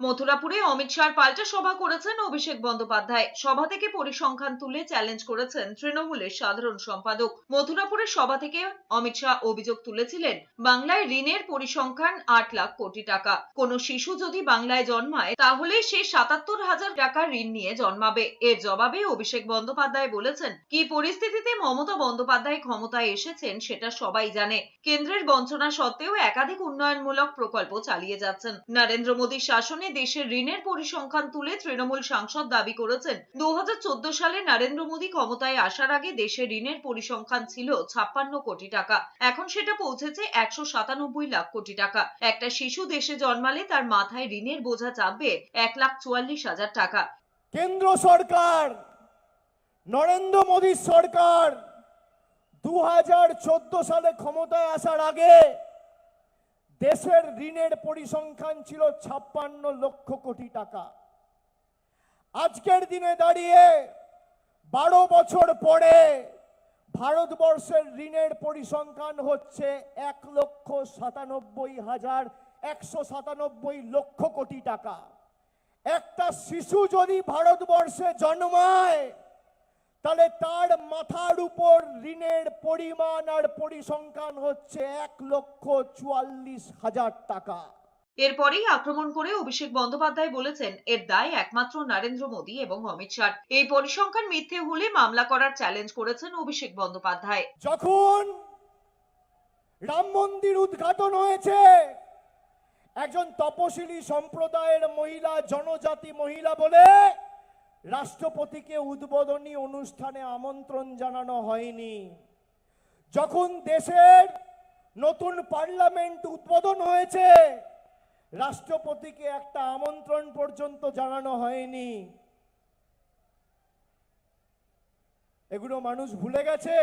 মথুরাপুরে অমিত শাহর পাল্টা সভা করেছেন অভিষেক বন্দ্যোপাধ্যায়। সভা থেকে পরিসংখ্যান তুলে চ্যালেঞ্জ করেছেন তৃণমূলের সাধারণ সম্পাদক। মথুরাপুরের সভা থেকে অমিত শাহ অভিযোগ তুলেছিলেন, বাংলায় ঋণের পরিসংখ্যান 8 লাখ কোটি টাকা। কোন শিশু যদি বাংলায় জন্মায় তাহলে সে 77,000 টাকা ঋণ নিয়ে জন্মাবে। এর জবাবে অভিষেক বন্দ্যোপাধ্যায় বলেছেন, কি পরিস্থিতিতে মমতা বন্দ্যোপাধ্যায় ক্ষমতায় এসেছেন সেটা সবাই জানে। কেন্দ্রের বঞ্চনা সত্ত্বেও একাধিক উন্নয়নমূলক প্রকল্প চালিয়ে যাচ্ছেন। নরেন্দ্র মোদীর শাসনে দেশের ঋণের পরিসংখ্যান তুলে তৃণমূল সাংসদ দাবি করেছেন, 2014 সালে নরেন্দ্র মোদী ক্ষমতায় আসার আগে দেশের ঋণের পরিসংখ্যান ছিল 56 কোটি টাকা। এখন সেটা পৌঁছেছে 197 লাখ কোটি টাকা। একটা শিশু দেশে জন্মালে তার মাথায় ঋণের বোঝা চাপবে 1,44,000 টাকা। কেন্দ্র সরকার, নরেন্দ্র মোদী সরকার 2014 সালে ক্ষমতায় আসার আগে দেশের ঋণের পরিসংখ্যান ছিল 56 লক্ষ কোটি টাকা। আজকের দিনে দাঁড়িয়ে 12 বছর পরে ভারতবর্ষের ঋণের পরিসংখ্যান হচ্ছে 1,97,197 লক্ষ কোটি টাকা। একটা শিশু যদি ভারতবর্ষে জন্মায় তাহলে তার মাথার উপর ঋণের পরিমাণ আর পরিসংখ্যান হচ্ছে 1,44,000 টাকা। এরপরেই আক্রমণ করে অভিষেক বন্দ্যোপাধ্যায় বলেছেন, এর দায় একমাত্র নরেন্দ্র মোদী এবং অমিত শাহ। এই পরিসংখ্যান মিথ্যে হলে মামলা করার চ্যালেঞ্জ করেছেন অভিষেক বন্দ্যোপাধ্যায়। যখন রাম মন্দির উদ্ঘাটন হয়েছে, একজন তপশিলি সম্প্রদায়ের মহিলা, জনজাতি মহিলা বলে রাষ্ট্রপতিকে উদ্বোধনী অনুষ্ঠানে আমন্ত্রণ জানানো হয়নি। যখন দেশের নতুন পার্লামেন্ট উদ্বোধন হয়েছে, রাষ্ট্রপতিকে একটা আমন্ত্রণ পর্যন্ত জানানো হয়নি। এগুলো মানুষ ভুলে গেছে।